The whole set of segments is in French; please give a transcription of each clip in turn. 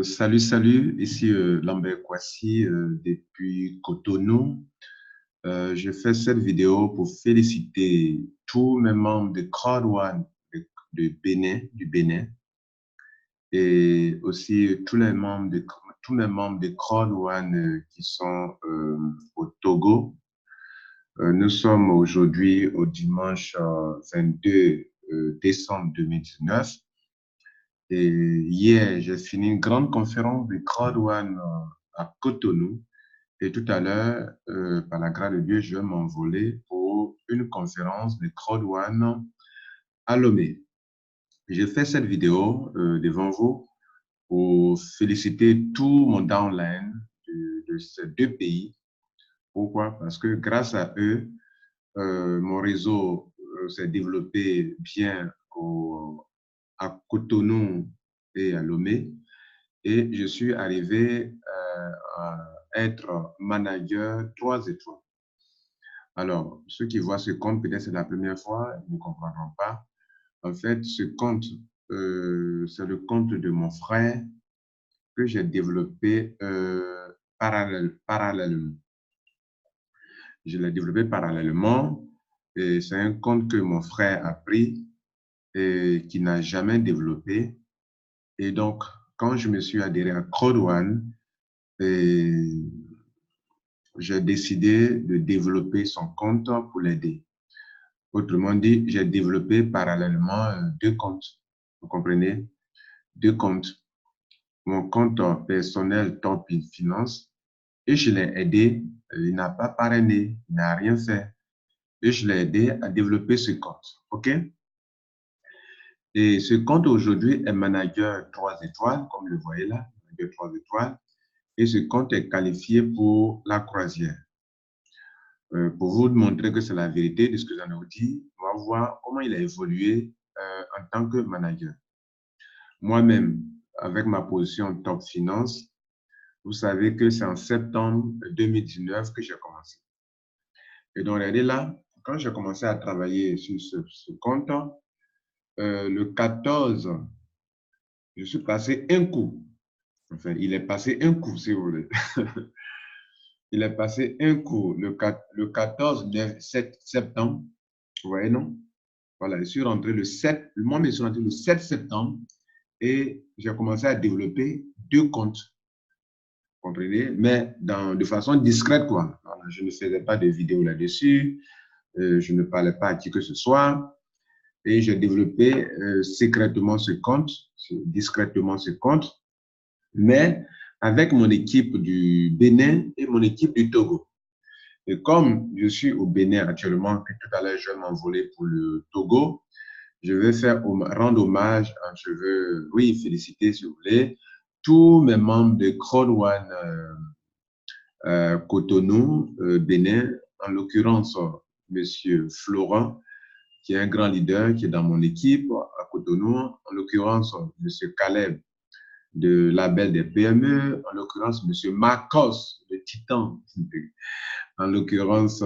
Salut, ici Lambert Kwasi depuis Cotonou. Je fais cette vidéo pour féliciter tous mes membres de Crowd One du Bénin et aussi tous mes membres de Crowd One qui sont au Togo. Nous sommes aujourd'hui au dimanche 22 décembre 2019. Et hier, j'ai fini une grande conférence de Crowd One à Cotonou. Et tout à l'heure, par la grâce de Dieu, je vais m'envoler pour une conférence de Crowd One à Lomé. J'ai fait cette vidéo devant vous pour féliciter tout mon downline de ces deux pays. Pourquoi? Parce que grâce à eux, mon réseau s'est développé bien à Cotonou et à Lomé. Et je suis arrivé à être manager 3 étoiles. Alors, ceux qui voient ce compte, peut-être c'est la première fois, ils ne comprendront pas. En fait, ce compte, c'est le compte de mon frère que j'ai développé parallèlement. Je l'ai développé parallèlement et c'est un compte que mon frère a pris et qui n'a jamais développé. Et donc, quand je me suis adhéré à Crowd One, j'ai décidé de développer son compte pour l'aider. Autrement dit, j'ai développé parallèlement deux comptes. Vous comprenez? Deux comptes. Mon compte personnel Top Finance et je l'ai aidé. Il n'a pas parrainé, il n'a rien fait. Et je l'ai aidé à développer ce compte. OK? Et ce compte aujourd'hui est manager 3 étoiles, comme vous le voyez là, manager 3 étoiles. Et ce compte est qualifié pour la croisière. Pour vous montrer que c'est la vérité de ce que j'en ai dit, on va voir comment il a évolué en tant que manager. Moi-même, avec ma position Top Finance, vous savez que c'est en septembre 2019 que j'ai commencé. Et donc, regardez là, quand j'ai commencé à travailler sur ce compte, le 14, je suis passé un coup. Enfin, il est passé un coup, si vous voulez. Il est passé un coup le 14 septembre. Vous voyez, non? Voilà, je suis rentré le 7, moi, je suis rentré le 7 septembre et j'ai commencé à développer deux comptes. Vous comprenez? Mais de façon discrète, quoi. Voilà, je ne faisais pas de vidéos là-dessus. Je ne parlais pas à qui que ce soit. Et j'ai développé secrètement ce compte, discrètement ce compte, mais avec mon équipe du Bénin et mon équipe du Togo. Et comme je suis au Bénin actuellement, que tout à l'heure je vais m'envoler pour le Togo, je vais rendre hommage, je veux, oui, féliciter, si vous voulez, tous mes membres de Crowd One Cotonou, Bénin, en l'occurrence, Monsieur Florent, qui est un grand leader, qui est dans mon équipe à Cotonou, en l'occurrence, Monsieur Caleb, de Label des PME, en l'occurrence, Monsieur Marcos, le titan, en l'occurrence,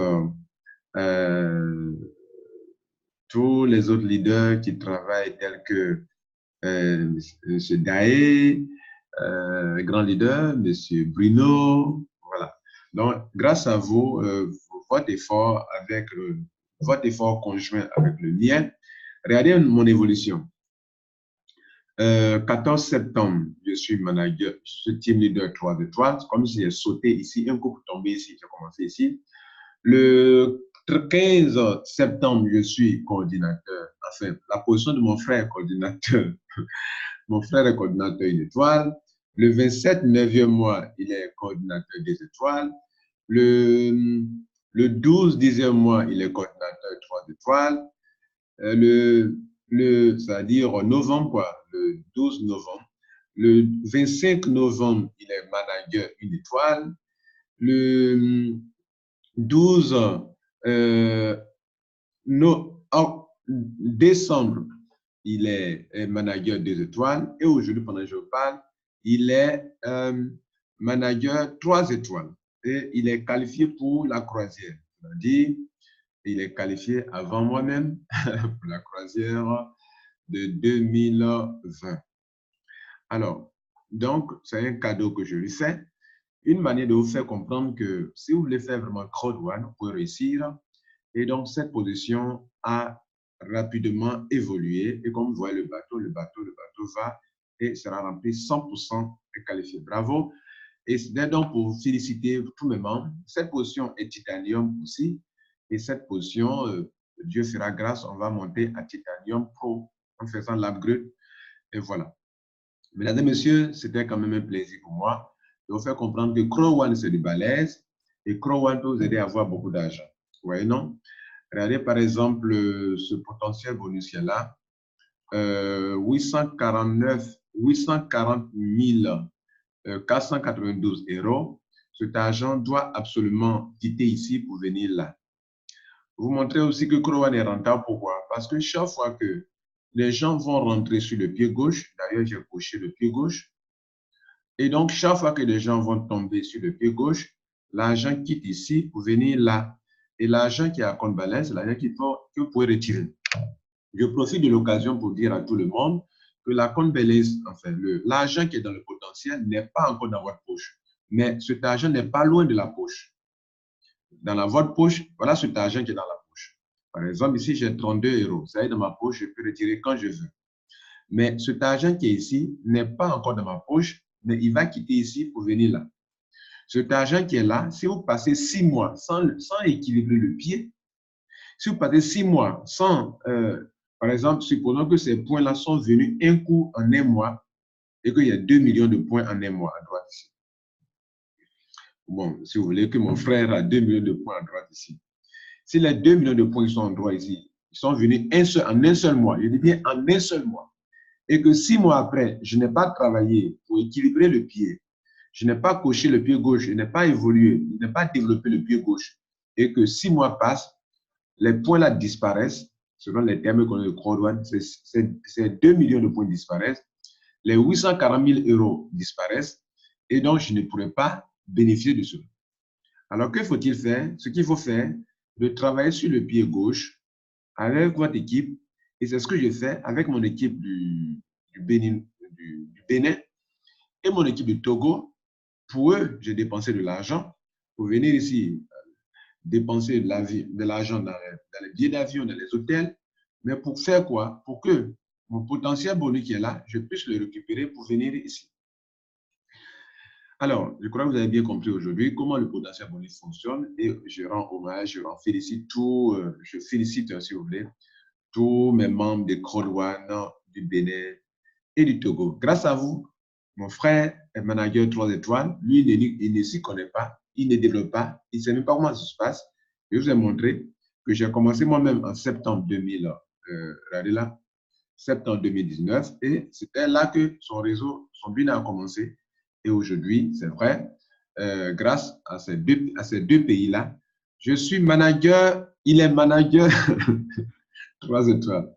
tous les autres leaders qui travaillent tels que M. Daé, grand leader, M. Bruno, voilà. Donc, grâce à vous, votre effort votre effort conjoint avec le mien, regardez mon évolution. 14 septembre, je suis manager, je suis team leader 3 étoiles, comme si j'ai sauté ici, un coup pour tomber ici, j'ai commencé ici. Le 15 septembre, je suis coordinateur. Enfin, la position de mon frère est coordinateur. Mon frère est coordinateur une étoile. Le 27, 9e mois, il est coordinateur des étoiles. Le 12, 10e mois, il est coordinateur 3 étoiles. C'est-à-dire novembre, quoi, le 12 novembre. Le 25 novembre, il est manager une étoile. Le 12 décembre, il est manager 2 étoiles. Et aujourd'hui, pendant que je parle, il est manager 3 étoiles. Et il est qualifié pour la croisière. C'est-à-dire, il est qualifié avant moi-même pour la croisière de 2020. Alors, Donc, c'est un cadeau que je lui fais. Une manière de vous faire comprendre que si vous voulez faire vraiment crowd one, vous pouvez réussir. Et donc, cette position a rapidement évolué. Et comme vous voyez le bateau va et sera rempli 100% et qualifié. Bravo. Et c'est donc pour féliciter tous mes membres. Cette position est titanium aussi. Et cette position, Dieu fera grâce, on va monter à titanium pro en faisant l'upgrade. Et voilà. Mesdames et messieurs, c'était quand même un plaisir pour moi de vous faire comprendre que Crow One, c'est du balèze et Crow One peut vous aider à avoir beaucoup d'argent. Vous voyez, non? Regardez par exemple ce potentiel bonus-là, 840 492 euros. Cet argent doit absolument quitter ici pour venir là. Vous montrez aussi que Crow One est rentable. Pourquoi? Parce que chaque fois que les gens vont rentrer sur le pied gauche, d'ailleurs j'ai coché le pied gauche, et donc, chaque fois que les gens vont tomber sur le pied gauche, l'argent quitte ici pour venir là. Et l'argent qui est à compte balance, c'est l'argent que vous pouvez retirer. Je profite de l'occasion pour dire à tout le monde que la compte balance, enfin, l'argent qui est dans le potentiel n'est pas encore dans votre poche. Mais cet argent n'est pas loin de la poche. Dans votre poche, voilà cet argent qui est dans la poche. Par exemple, ici, j'ai 32 euros. Ça est dans ma poche, je peux retirer quand je veux. Mais cet argent qui est ici n'est pas encore dans ma poche, mais il va quitter ici pour venir là. Cet argent qui est là, si vous passez 6 mois sans équilibrer le pied, si vous passez 6 mois sans, par exemple, supposons que ces points-là sont venus un coup en un mois et qu'il y a 2 millions de points en un mois à droite ici. Bon, si vous voulez que mon frère a 2 millions de points à droite ici. Si les 2 millions de points sont en droit ici, ils sont venus en un seul mois, je dis bien en un seul mois, et que 6 mois après, je n'ai pas travaillé pour équilibrer le pied, je n'ai pas coché le pied gauche, je n'ai pas évolué, je n'ai pas développé le pied gauche, et que 6 mois passent, les points là disparaissent, selon les termes qu'on a de Crowdone, ces 2 millions de points disparaissent, les 840 000 euros disparaissent, et donc je ne pourrai pas bénéficier de cela. Alors, que faut-il faire? Ce qu'il faut faire, de travailler sur le pied gauche avec votre équipe, et c'est ce que je fais avec mon équipe du Bénin et mon équipe du Togo. Pour eux, j'ai dépensé de l'argent pour venir ici dépenser de l'argent dans les billets d'avion, dans les hôtels. Mais pour faire quoi? Pour que mon potentiel bonus qui est là, je puisse le récupérer pour venir ici. Alors, je crois que vous avez bien compris aujourd'hui comment le potentiel bonus fonctionne et je rends hommage, je félicite, si vous voulez, tous mes membres de Crowdone, du Bénin et du Togo. Grâce à vous, mon frère est manager 3 étoiles. Lui, il ne s'y connaît pas, il ne développe pas, il ne sait même pas comment ça se passe. Je vous ai montré que j'ai commencé moi-même en septembre 2019 et c'était là que son business a commencé. Et aujourd'hui, c'est vrai, grâce à ces deux pays-là, je suis manager, il est manager 3 étoiles.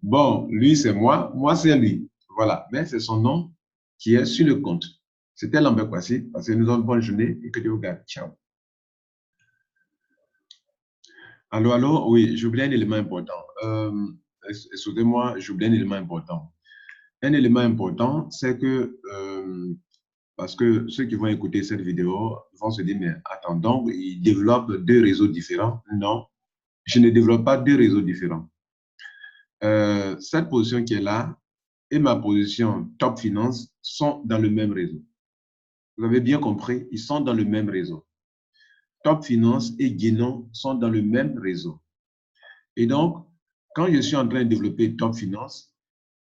Bon, lui, c'est moi, c'est lui. Voilà, mais c'est son nom qui est sur le compte. C'était Lambert Kwasi, parce que nous avons une bonne journée et que Dieu vous garde. Ciao. Allô, oui, j'oublie un élément important. Excusez-moi, j'oublie un élément important. Un élément important, c'est que, parce que ceux qui vont écouter cette vidéo vont se dire, mais attends, donc, ils développent deux réseaux différents. Non, je ne développe pas deux réseaux différents. Cette position qui est là et ma position Top Finance sont dans le même réseau. Vous avez bien compris, ils sont dans le même réseau. Top Finance et Guénon sont dans le même réseau. Et donc, quand je suis en train de développer Top Finance,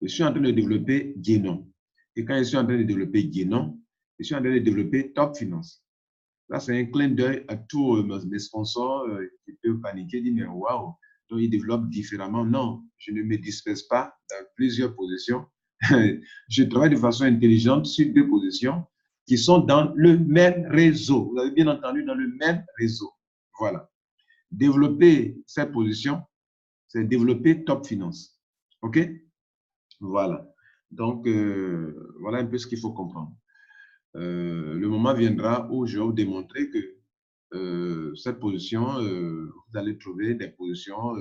je suis en train de développer Guénon. Et quand je suis en train de développer Guénon, je suis en train de développer Top Finance. Là, c'est un clin d'œil à tous mes sponsors qui peuvent paniquer, dire, mais waouh, donc ils développent différemment. Non, je ne me disperse pas dans plusieurs positions. Je travaille de façon intelligente sur deux positions qui sont dans le même réseau. Vous avez bien entendu, dans le même réseau. Voilà. Développer cette position, c'est développer Top Finance. OK? Voilà. Donc, voilà un peu ce qu'il faut comprendre. Le moment viendra où je vais vous démontrer que cette position, vous allez trouver des positions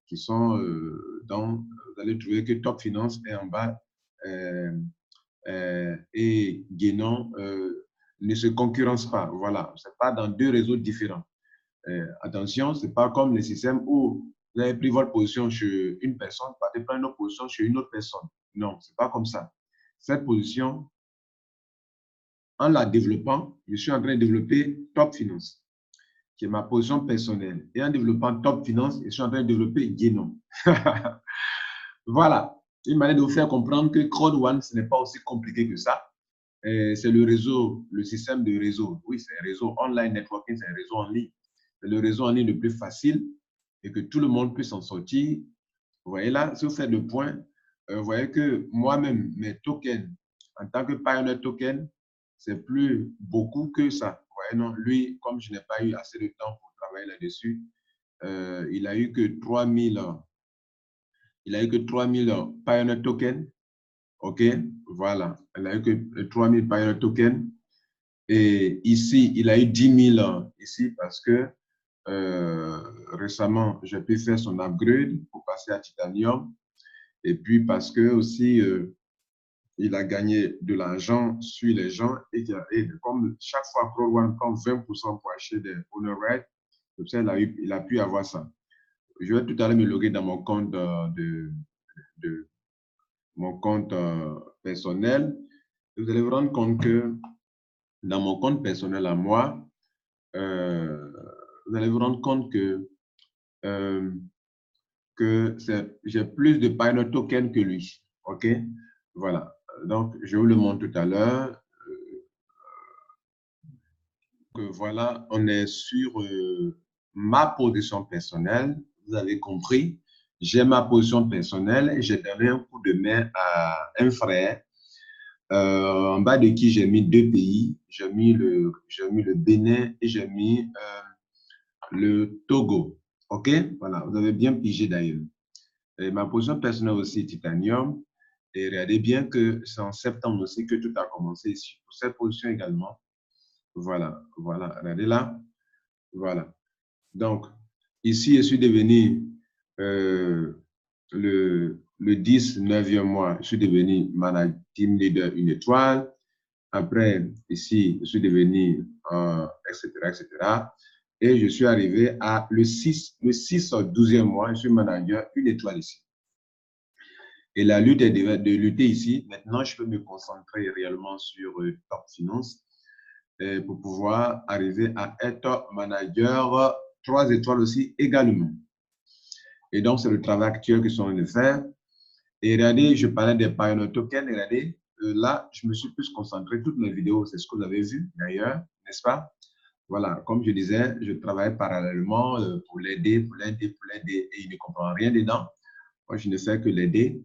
qui sont vous allez trouver que Top Finance est en bas et Guénon ne se concurrencent pas. Voilà, ce n'est pas dans deux réseaux différents. Attention, ce n'est pas comme le système où vous avez pris votre position chez une personne, partez prendre une autre position chez une autre personne. Non, ce n'est pas comme ça. Cette position, en la développant, je suis en train de développer Top Finance, qui est ma position personnelle. Et en développant Top Finance, je suis en train de développer Guénon. Voilà, une manière de vous faire comprendre que Crowd One, ce n'est pas aussi compliqué que ça. C'est le réseau, le système de réseau. Oui, c'est un réseau online networking, c'est un réseau en ligne. C'est le réseau en ligne le plus facile et que tout le monde peut s'en sortir. Vous voyez là, si vous faites le point, vous voyez que moi-même, mes tokens, en tant que Pioneer Token, c'est plus beaucoup que ça. Vous voyez, non, lui, comme je n'ai pas eu assez de temps pour travailler là-dessus, il a eu que 3000 Pioneer Tokens. OK, voilà. Il a eu que 3000 Pioneer Tokens. Et ici, il a eu 10 000 ici parce que récemment, j'ai pu faire son upgrade pour passer à Titanium. Et puis parce que aussi, il a gagné de l'argent sur les gens et comme chaque fois, Crowd One prend 20% pour acheter des owner rights, comme ça, il a pu avoir ça. Je vais tout à l'heure me loguer dans mon compte personnel. Vous allez vous rendre compte que dans mon compte personnel à moi, vous allez vous rendre compte que j'ai plus de Pioneer Token que lui. OK? Voilà. Donc, je vous le montre tout à l'heure. Voilà, on est sur ma position personnelle. Vous avez compris. J'ai ma position personnelle et j'ai donné un coup de main à un frère en bas de qui j'ai mis deux pays. J'ai mis le Bénin et j'ai mis le Togo. OK? Voilà, vous avez bien pigé d'ailleurs. Et ma position personnelle aussi, Titanium. Et regardez bien que c'est en septembre aussi que tout a commencé ici. Pour cette position également. Voilà, voilà. Regardez là. Voilà. Donc, ici, je suis devenu le 10, 9e mois, je suis devenu manager, team leader une étoile. Après, ici, je suis devenu, etc., etc. Et je suis arrivé à le 6 au 12e mois, je suis manager une étoile ici. Et la lutte est de lutter ici. Maintenant, je peux me concentrer réellement sur Top Finance pour pouvoir arriver à être manager 3 étoiles aussi également. Et donc, c'est le travail actuel que je suis en train de faire. Et regardez, je parlais des Pioneer Tokens. Regardez, là, je me suis plus concentré. Toutes mes vidéos, c'est ce que vous avez vu d'ailleurs, n'est-ce pas? Voilà, comme je disais, je travaille parallèlement pour l'aider. Et il ne comprend rien dedans. Moi, je ne fais que l'aider.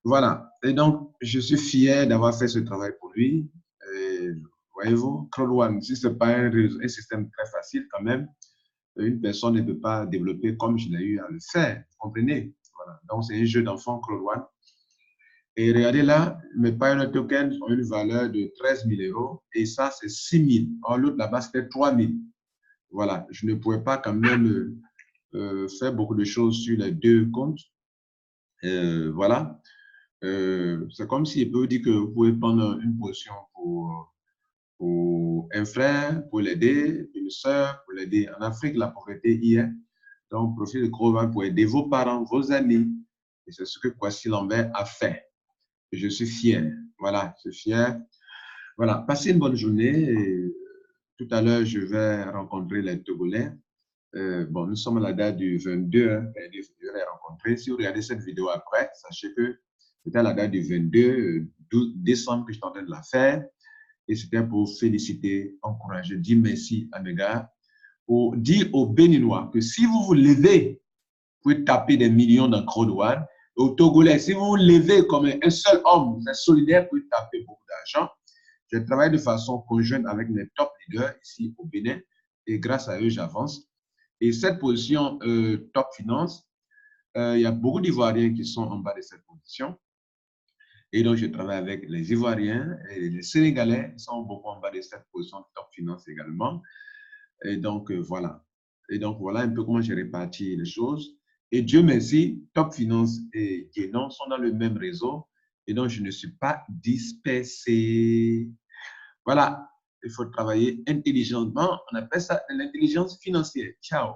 Voilà. Et donc, je suis fier d'avoir fait ce travail pour lui. Voyez-vous, Crowd One, si ce n'est pas un système très facile quand même, une personne ne peut pas développer comme je l'ai eu à le faire. Vous comprenez? Voilà. Donc, c'est un jeu d'enfant, Crowd One. Et regardez là, mes Pioneer Tokens ont une valeur de 13 000 euros et ça, c'est 6 000. En l'autre, là-bas, c'était 3 000. Voilà. Je ne pouvais pas quand même faire beaucoup de choses sur les deux comptes. Voilà. C'est comme si je peux vous dire que vous pouvez prendre une position pour un frère, pour l'aider, une soeur, pour l'aider. En Afrique, la pauvreté y est. Donc, profitez de Crowd One pour aider vos parents, vos amis. Et c'est ce que Kwasi Lambert a fait. Et je suis fier. Voilà, je suis fier. Voilà, passez une bonne journée. Et tout à l'heure, je vais rencontrer les Togolais. Bon, nous sommes à la date du 22. Hein, je vais les rencontrer. Si vous regardez cette vidéo après, sachez que c'était à la date du 22 décembre que je suis en train de la faire. Et c'était pour féliciter, encourager, dire merci à mes gars, pour dire aux Béninois que si vous vous levez, vous pouvez taper des millions dans Crowd One. Aux Togolais, si vous vous levez comme un seul homme, vous êtes solidaire, vous pouvez taper beaucoup d'argent. Je travaille de façon conjointe avec mes top leaders ici au Bénin et grâce à eux, j'avance. Et cette position Top Finance, il y a beaucoup d'Ivoiriens qui sont en bas de cette position. Et donc, je travaille avec les Ivoiriens et les Sénégalais qui sont beaucoup en bas de cette position Top Finance également. Et donc, voilà. Et donc, voilà un peu comment j'ai réparti les choses. Et Dieu merci, Top Finance et Guénon sont dans le même réseau. et donc je ne suis pas dispersé. Voilà, il faut travailler intelligemment. On appelle ça l'intelligence financière. Ciao.